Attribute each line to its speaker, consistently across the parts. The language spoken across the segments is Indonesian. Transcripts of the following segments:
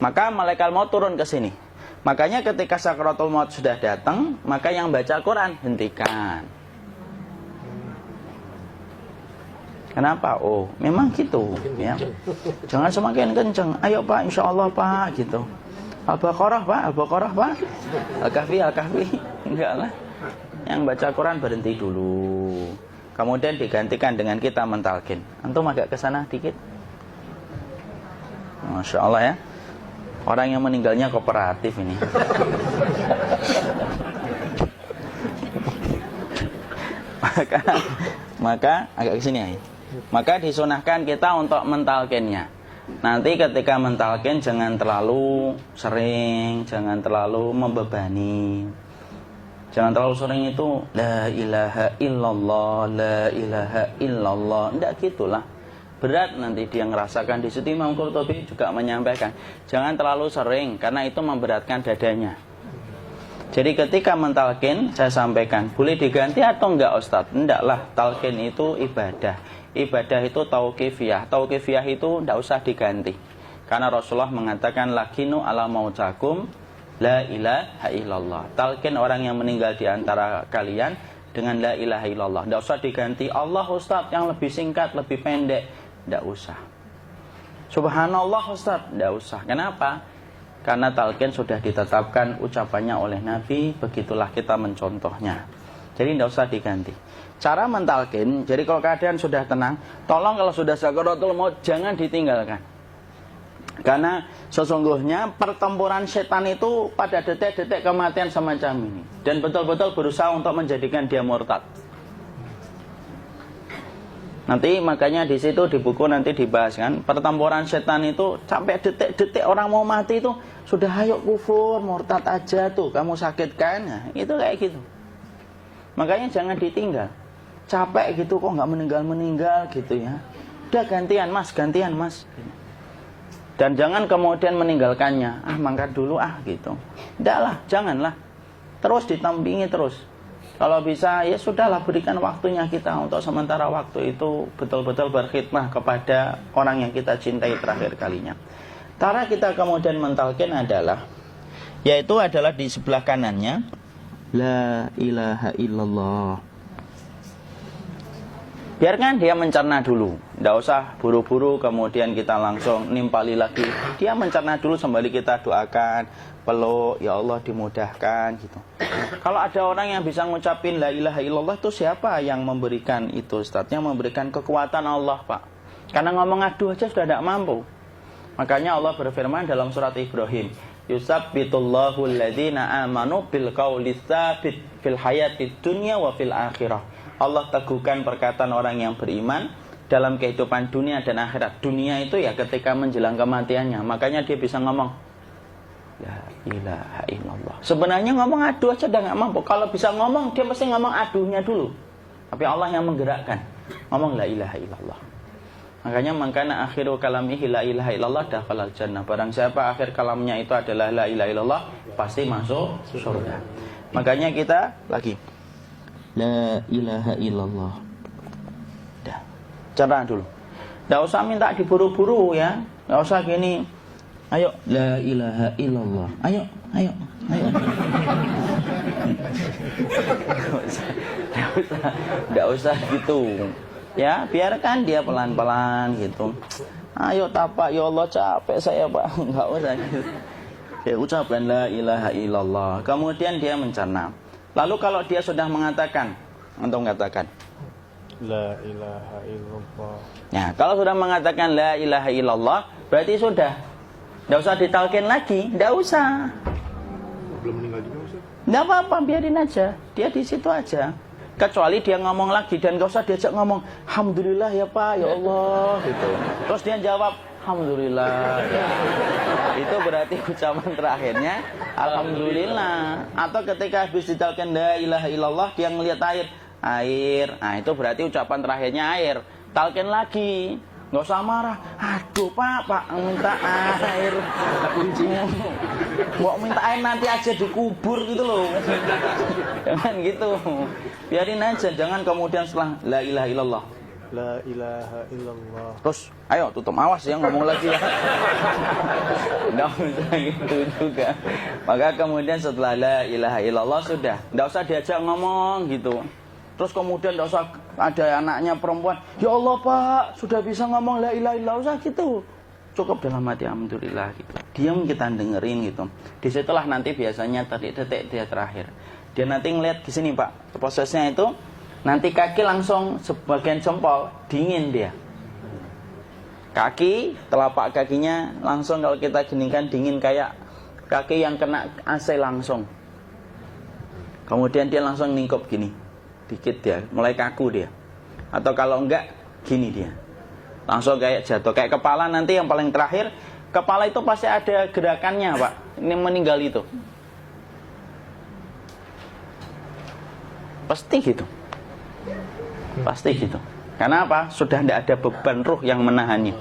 Speaker 1: maka malaikat maut turun ke sini. Makanya ketika sakaratul maut sudah datang, maka yang baca Quran hentikan. Kenapa? Oh, memang gitu ya. Jangan semakin kenceng. Ayo Pak, insya Allah Pak, gitu. Al-Baqarah Pak, Al-Baqarah Pak. Al-Kahfi, Al-Kahfi. Enggak lah. Yang baca Quran berhenti dulu. Kemudian digantikan dengan kita mentalkin. Antum agak ke sana dikit. Masya Allah ya. Orang yang meninggalnya kooperatif ini. maka agak kesini ya. Maka disunahkan kita untuk mentalkinnya. Nanti ketika mentalkin jangan terlalu sering, jangan terlalu membebani. Jangan terlalu sering itu la ilaha illallah, la ilaha illallah. Tidak gitulah. Berat nanti dia ngerasakan. Di situ Imam Qurtubi juga menyampaikan, jangan terlalu sering karena itu memberatkan dadanya. Jadi ketika mentalkin, saya sampaikan, boleh diganti atau enggak Ustadz? Enggaklah, talkin itu ibadah. Ibadah itu tauqifiyah. Tauqifiyah itu enggak usah diganti. Karena Rasulullah mengatakan, lakinu ala mautakum la ilaha illallah. Talkin orang yang meninggal di antara kalian dengan la ilaha illallah. Enggak usah diganti Allah Ustadz yang lebih singkat, lebih pendek. Tidak usah. Subhanallah Ustaz, tidak usah. Kenapa? Karena talqin sudah ditetapkan ucapannya oleh Nabi, begitulah kita mencontohnya. Jadi tidak usah diganti. Cara mentalqin, jadi kalau keadaan sudah tenang, tolong kalau sudah sakaratul maut jangan ditinggalkan. Karena sesungguhnya pertempuran setan itu pada detik-detik kematian semacam ini. Dan betul-betul berusaha untuk menjadikan dia murtad. Nanti makanya di situ di buku nanti dibahas kan, pertempuran setan itu sampai detik-detik orang mau mati itu sudah ayo kufur, murtad aja tuh, kamu sakit kan? Nah, itu kayak gitu. Makanya jangan ditinggal. Capek gitu kok nggak meninggal gitu ya. Udah gantian mas. Dan jangan kemudian meninggalkannya. Mangkat dulu gitu. Enggak lah, janganlah. Terus ditampingi terus. Kalau bisa ya sudahlah, berikan waktunya kita untuk sementara waktu itu betul-betul berkhidmah kepada orang yang kita cintai terakhir kalinya. Cara kita kemudian mentalkin adalah, yaitu adalah di sebelah kanannya la ilaha illallah. Biarkan dia mencerna dulu, tidak usah buru-buru kemudian kita langsung nimpali lagi. Dia mencerna dulu sembari kita doakan, peluk, ya Allah dimudahkan gitu. Kalau ada orang yang bisa ngucapin la ilaha illallah, itu siapa yang memberikan itu Ustaz? Yang memberikan kekuatan Allah Pak. Karena ngomong aduh aja sudah tidak mampu. Makanya Allah berfirman dalam surat Ibrahim, yusabbitullahu alladhina amanu bil qawli tsabit fil hayatid dunya wa fil akhirah. Allah teguhkan perkataan orang yang beriman dalam kehidupan dunia dan akhirat. Dunia itu ya ketika menjelang kematiannya. Makanya dia bisa ngomong la ilaha illallah. Sebenarnya ngomong aduh aja udah gak mampu. Kalau bisa ngomong, dia pasti ngomong aduhnya dulu. Tapi Allah yang menggerakkan. Ngomong la ilaha illallah. Makanya mangkana akhiru kalamihi la ilaha illallah dakhalal jannah. Barang siapa akhir kalamnya itu adalah la ilaha illallah, pasti masuk surga. Makanya kita lagi la ilaha illallah. Dah. Cerna dulu. Enggak usah minta diburu-buru ya. Enggak usah gini. Ayo la ilaha illallah. Ayo. Enggak usah gitu. Ya, biarkan dia pelan-pelan gitu. Ayo tapak, ya Allah capek saya Pak. Enggak usah gitu. Ya ucapkan la ilaha illallah. Kemudian dia mencerna. Lalu kalau dia sudah mengatakan, untuk mengatakan
Speaker 2: la ilaha illallah.
Speaker 1: Ya, kalau sudah mengatakan la ilaha illallah, berarti sudah. Enggak usah ditalkin lagi, enggak usah.
Speaker 2: Belum meninggal juga Ustaz?
Speaker 1: Enggak apa-apa, biarin aja. Dia di situ aja. Kecuali dia ngomong lagi dan enggak usah diajak ngomong, alhamdulillah ya Pak, ya Allah gitu. Terus dia jawab, alhamdulillah. Ya. Itu berarti ucapan terakhirnya alhamdulillah. Atau ketika habis ditalkin la ilaha illallah, dia ngelihat air. Nah, itu berarti ucapan terakhirnya air. Talkin lagi. Nggak usah marah. Aduh Pak minta air. Mau minta air nanti aja dikubur gitu loh. Jangan gitu. Biarin aja. Jangan kemudian setelah la ilaha illallah
Speaker 2: La ilaha illallah.
Speaker 1: Terus, ayo tutup, awas ya ngomong lagi ya. Nggak usah gitu juga. Maka kemudian setelah la ilaha illallah sudah, nggak usah diajak ngomong gitu. Terus kemudian nggak usah ada anaknya perempuan, ya Allah Pak, sudah bisa ngomong la ilaha illallah, usah gitu. Cukup dalam hati alhamdulillah gitu. Diam kita dengerin gitu. Disitulah nanti biasanya detik-detik dia terakhir. Dia nanti ngeliat di sini Pak, prosesnya itu nanti kaki langsung sebagian jempol dingin dia. Kaki, telapak kakinya langsung kalau kita geningkan dingin kayak kaki yang kena AC langsung. Kemudian dia langsung ningkup gini, dikit dia, mulai kaku dia. Atau kalau enggak, gini dia. Langsung kayak jatuh, kayak kepala nanti yang paling terakhir. Kepala itu pasti ada gerakannya Pak, ini meninggal itu. Pasti gitu. Pasti gitu. Karena apa? Sudah tidak ada beban ruh yang menahannya.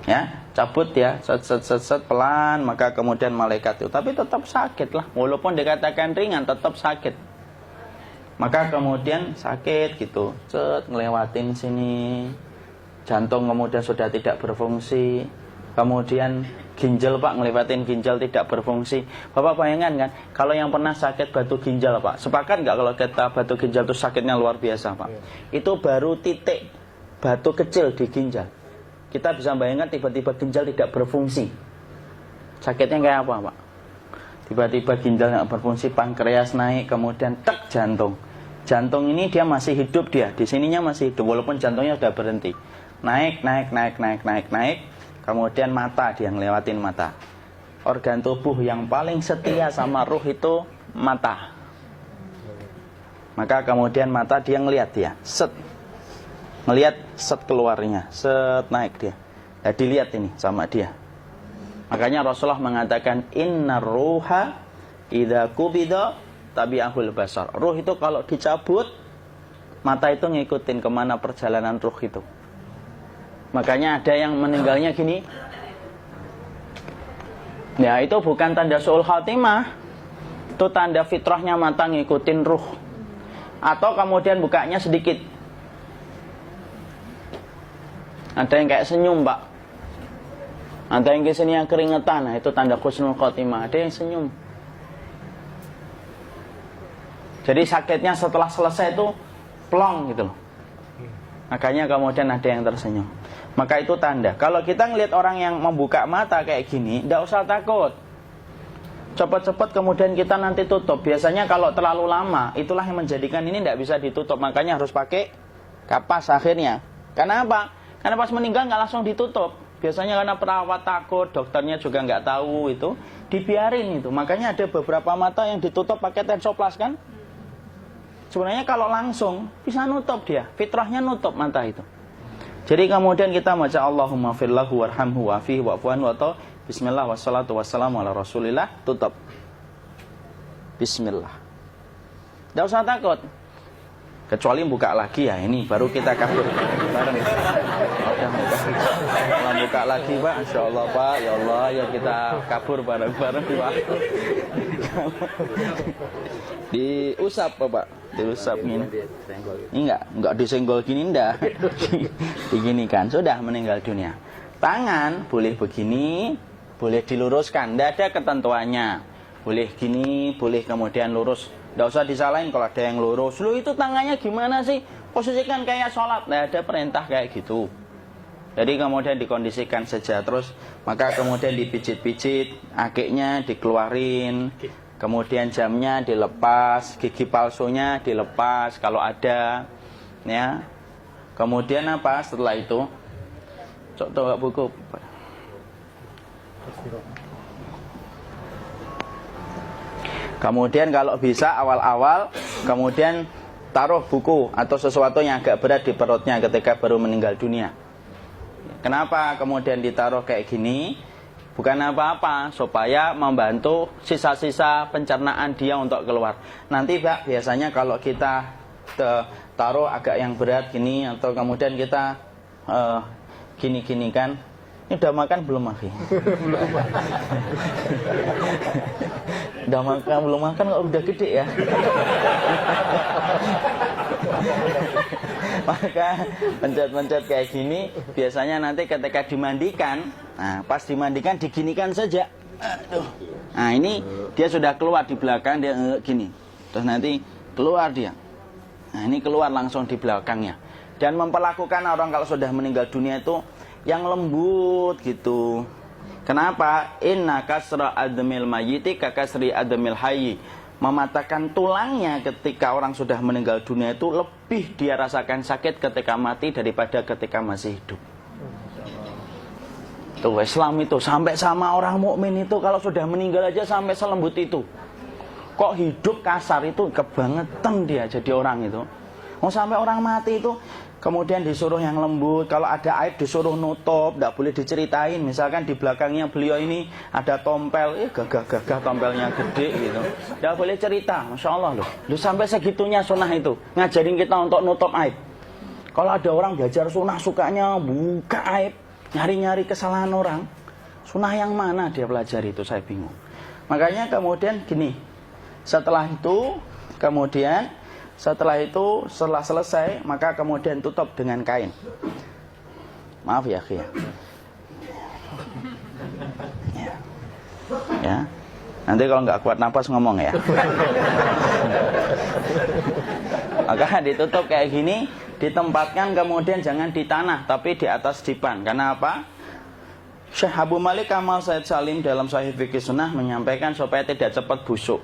Speaker 1: Ya, cabut ya, set pelan, maka kemudian malaikat itu. Tapi tetap sakit lah, walaupun dikatakan ringan, tetap sakit. Maka kemudian sakit gitu, ngelewatin sini, jantung kemudian sudah tidak berfungsi, kemudian ginjal Pak, ngelewatin ginjal tidak berfungsi. Bapak bayangkan kan, kalau yang pernah sakit batu ginjal Pak, sepakat nggak kalau kita batu ginjal itu sakitnya luar biasa Pak? Itu baru titik batu kecil di ginjal. Kita bisa bayangkan tiba-tiba ginjal tidak berfungsi. Sakitnya kayak apa Pak? Tiba-tiba ginjal nggak berfungsi, pankreas naik, kemudian tek jantung. Jantung ini dia masih hidup dia, di sininya masih hidup walaupun jantungnya sudah berhenti. Naik. Kemudian mata, dia ngelewatin mata. Organ tubuh yang paling setia sama ruh itu mata. Maka kemudian mata dia ngelihat dia, ngelihat keluarnya, naik dia. Ya, dilihat ini sama dia. Makanya Rasulullah mengatakan innar ruha idza qubida tabi'ahul basar. Ruh itu kalau dicabut, mata itu ngikutin kemana perjalanan ruh itu. Makanya ada yang meninggalnya gini. Ya itu bukan tanda su'ul khatimah. Itu tanda fitrahnya mata ngikutin ruh. Atau kemudian bukanya sedikit. Ada yang kayak senyum Pak. Ada yang kesini yang keringetan. Nah itu tanda husnul khatimah. Ada yang senyum. Jadi sakitnya setelah selesai itu plong gitu loh. Makanya kemudian ada yang tersenyum. Maka itu tanda. Kalau kita ngelihat orang yang membuka mata kayak gini, tidak usah takut. Cepat-cepat kemudian kita nanti tutup. Biasanya kalau terlalu lama, itulah yang menjadikan ini tidak bisa ditutup. Makanya harus pakai kapas akhirnya. Karena apa? Karena pas meninggal nggak langsung ditutup. Biasanya karena perawat takut, dokternya juga nggak tahu itu, dibiarin itu. Makanya ada beberapa mata yang ditutup pakai tensoplas kan? Sebenarnya kalau langsung bisa nutup dia, fitrahnya nutup mata itu. Jadi kemudian kita baca Allahumma firlahu warhamhu wa'afihi wa'fuanhu atau bismillah wassalatu wassalamu ala rasulillah, tutup. Bismillah. Tidak usah takut. Kecuali buka lagi ya, ini baru kita kabur bareng. Kalau buka lagi Pak, Insya Allah Pak, ya Allah ya kita kabur bareng-bareng Pak. Diusap Pak, diusap gini. Enggak disenggol gini enggak. Begini kan, sudah meninggal dunia. Tangan boleh begini, boleh diluruskan, tidak ada ketentuannya. Boleh gini, boleh kemudian lurus. Tidak usah disalahin kalau ada yang lurus. Lu itu tangannya gimana sih? Posisikan kayak sholat. Tidak ada perintah kayak gitu. Jadi kemudian dikondisikan saja. Terus maka kemudian dipijit-pijit, akiknya dikeluarin. Kemudian jamnya dilepas, gigi palsunya dilepas kalau ada. Ya. Kemudian apa setelah itu? Coba buku. Kemudian kalau bisa awal-awal kemudian taruh buku atau sesuatu yang agak berat di perutnya ketika baru meninggal dunia. Kenapa kemudian ditaruh kayak gini? Bukan apa-apa, supaya membantu sisa-sisa pencernaan dia untuk keluar. Nanti Pak, biasanya kalau kita taruh agak yang berat gini atau kemudian kita gini-gini kan. Ini udah makan belum Aki? Udah makan belum makan kok udah gede ya? Maka pencet-pencet kayak gini biasanya nanti ketika dimandikan, nah pas dimandikan diginikan saja. Aduh. Nah ini dia sudah keluar di belakang, dia gini. Terus nanti keluar dia. Nah ini keluar langsung di belakangnya. Dan memperlakukan orang kalau sudah meninggal dunia itu yang lembut gitu. Kenapa? Inna kasra admil mayyiti kakasri admil hayyi. Mematahkan tulangnya ketika orang sudah meninggal dunia itu lebih dia rasakan sakit ketika mati daripada ketika masih hidup. Tuh Islam itu sampai sama orang mukmin itu kalau sudah meninggal aja sampai selembut itu. Kok hidup kasar itu kebangetan dia jadi orang itu. Mau sampai orang mati itu kemudian disuruh yang lembut, kalau ada aib disuruh nutup, tidak boleh diceritain. Misalkan di belakangnya beliau ini ada tompel, gagah-gagah tompelnya gede gitu, tidak boleh cerita. Masya Allah loh, sampai segitunya sunnah itu ngajarin kita untuk nutup aib. Kalau ada orang belajar sunnah sukanya buka aib, nyari-nyari kesalahan orang, sunnah yang mana dia pelajari itu saya bingung. Makanya kemudian gini, setelah selesai maka kemudian tutup dengan kain. Maaf ya, ya. Ya. Nanti kalau nggak kuat napas ngomong ya. Maka ditutup kayak gini, ditempatkan kemudian jangan di tanah tapi di atas dipan. Karena apa? Syekh Abu Malik Kamal Said Salim dalam Sahih Fiqih Sunnah menyampaikan supaya tidak cepat busuk.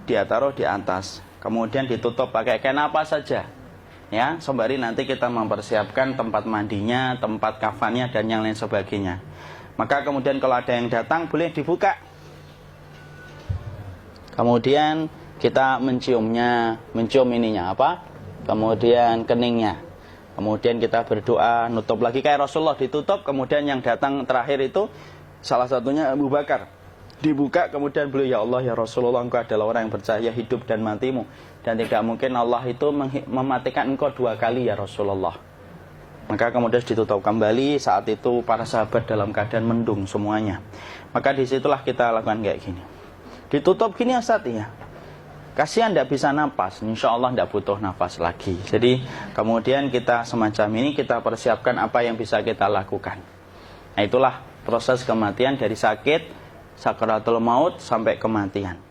Speaker 1: Dia taruh di atas. Kemudian ditutup pakai kain apa saja. Ya, sembari nanti kita mempersiapkan tempat mandinya, tempat kafannya dan yang lain sebagainya. Maka kemudian kalau ada yang datang boleh dibuka. Kemudian kita mencium ininya apa? Kemudian keningnya. Kemudian kita berdoa, nutup lagi kayak Rasulullah ditutup, kemudian yang datang terakhir itu salah satunya Abu Bakar. Dibuka kemudian beliau, ya Allah ya Rasulullah, engkau adalah orang yang percaya hidup dan matimu, dan tidak mungkin Allah itu mematikan engkau 2 kali ya Rasulullah. Maka kemudian ditutup kembali. Saat itu para sahabat dalam keadaan mendung semuanya. Maka disitulah kita lakukan kayak gini. Ditutup gini Ustaz ya. Kasihan tidak bisa nafas, insya Allah tidak butuh nafas lagi. Jadi kemudian kita semacam ini kita persiapkan apa yang bisa kita lakukan. Nah itulah proses kematian dari sakit sakaratul maut sampai kematian.